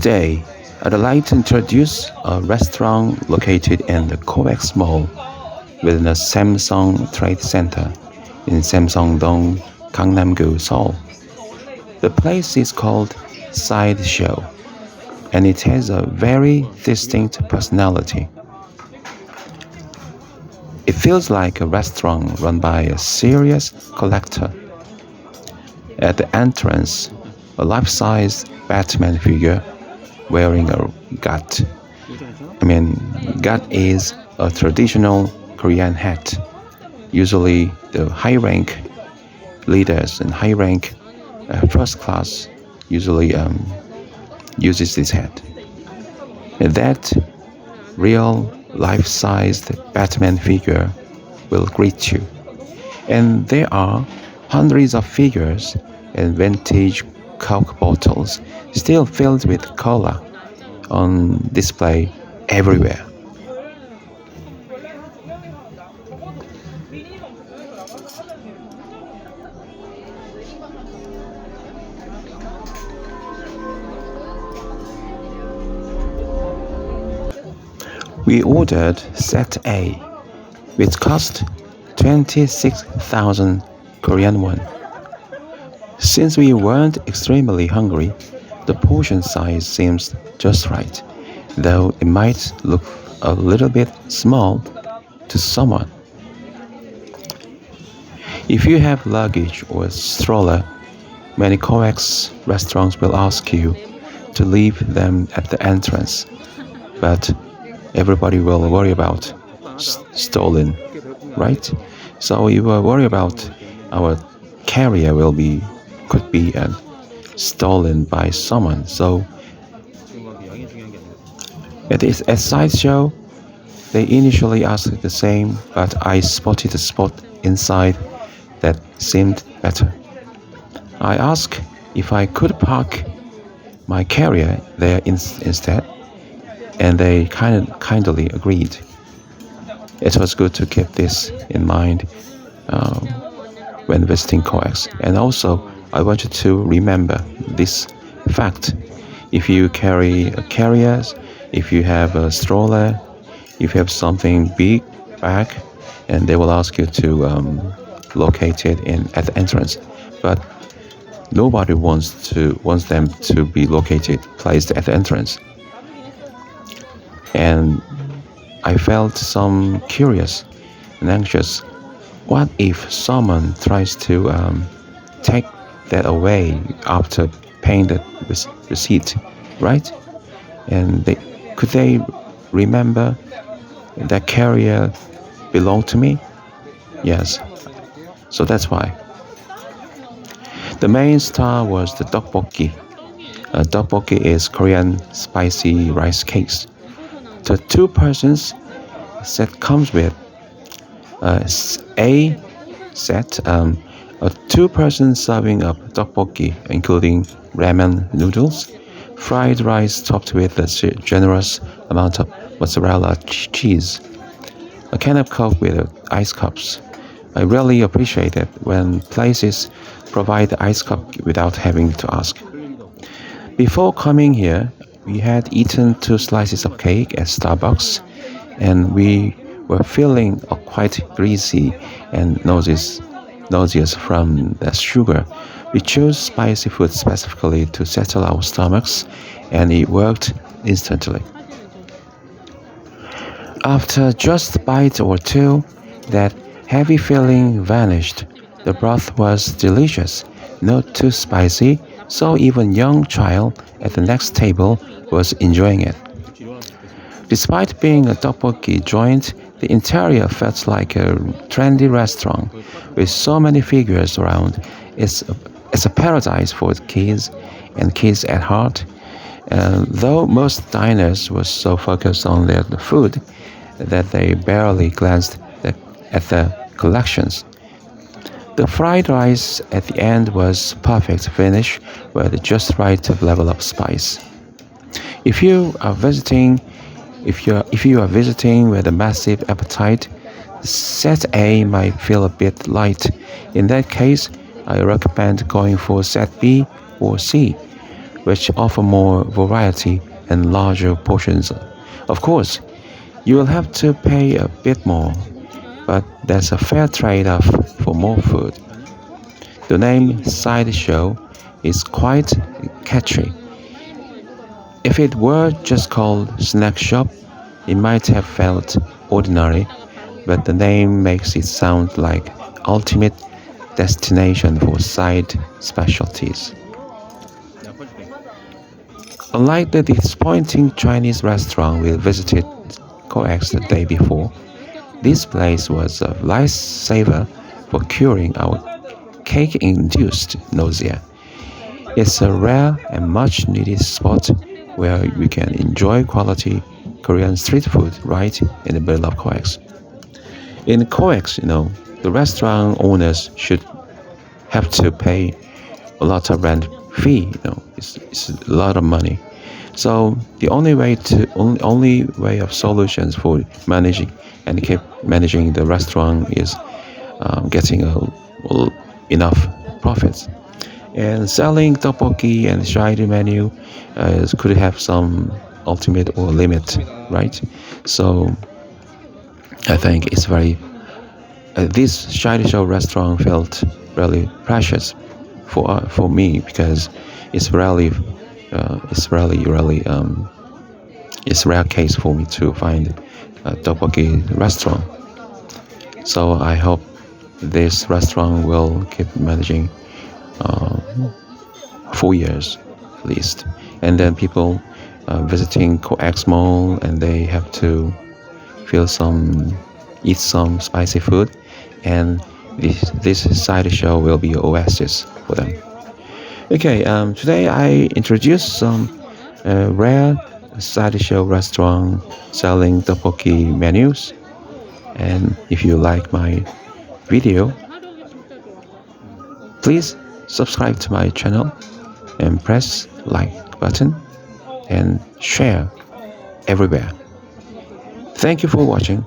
Today, I'd like to introduce a restaurant located in the COEX Mall within the Samsung Trade Center in Samsung-dong, Gangnam-gu, Seoul. The place is called Sideshow, and it has a very distinct personality. It feels like a restaurant run by a serious collector. At the entrance, a life-size Batman figure wearing a gat. Gat is a traditional Korean hat. Usually, the high-rank leaders and high-rank first class usually uses this hat. And that real life-sized Batman figure will greet you. And there are hundreds of figures and vintage Coke bottles still filled with cola on display everywhere. We ordered set A, which cost 26,000 Korean won. Since we weren't extremely hungry, the portion size seems just right, though it might look a little bit small to someone. If you have luggage or stroller, many COEX restaurants will ask you to leave them at the entrance, but everybody will worry about stolen, right? So you will worry about our carrier could be stolen by someone. So at Sideshow, they initially asked the same, but I spotted a spot inside that seemed better. I asked if I could park my carrier there instead, and they kindly agreed. It was good to keep this in mind when visiting COEX. And also, I want you to remember this fact. If you carry a carrier, if you have a stroller, if you have something big bag, and they will ask you to locate it at the entrance. But nobody wants them to be placed at the entrance. And I felt some curious and anxious. What if someone tries to take that away after paying the receipt, right? And could they remember that carrier belonged to me? Yes. So that's why. The main star was the tteokbokki. Tteokbokki is Korean spicy rice cakes. The two persons set comes with a set, a two-person serving of tteokbokki, including ramen noodles, fried rice topped with a generous amount of mozzarella cheese, a can of Coke with ice cups. I really appreciate it when places provide the ice cup without having to ask. Before coming here, we had eaten 2 slices of cake at Starbucks, and we were feeling quite greasy and nauseous from the sugar. We chose spicy food specifically to settle our stomachs, and it worked instantly. After just a bite or two, that heavy feeling vanished. The broth was delicious, not too spicy, so even young child at the next table was enjoying it. Despite being a tteokbokki joint, the interior felt like a trendy restaurant with so many figures around. It's a paradise for kids and kids at heart. Though most diners were so focused on their food that they barely glanced at the collections. The fried rice at the end was perfect finish with just right level of spice. If you are visiting with a massive appetite, set A might feel a bit light. In that case, I recommend going for set B or C. which offer more variety and larger portions. Of course, you will have to pay a bit more, but that's a fair trade-off for more food. The name Sideshow is quite catchy. If it were just called Snack Shop, it might have felt ordinary, but the name makes it sound like ultimate destination for side specialties. Unlike the disappointing Chinese restaurant we visited COEX the day before, this place was a lifesaver for curing our cake-induced nausea. It's a rare and much-needed spot where we can enjoy quality Korean street food right in the middle of COEX. In COEX, the restaurant owners should have to pay a lot of rent fee. It's a lot of money. So the only way of solutions for managing and keep managing the restaurant is getting enough profits. And selling tteokbokki and side menu could have some ultimate or limit, right? So I think it's very this side show restaurant felt really precious for me because it's really it's rare case for me to find a tteokbokki restaurant. So I hope this restaurant will keep managing 4 years at least, and then people visiting COEX Mall and they have to eat some spicy food, and this side show will be an oasis for them. Okay, today I introduced some rare side show restaurant selling tteokbokki menus, and if you like my video, please subscribe to my channel and press like button and share everywhere. Thank you for watching.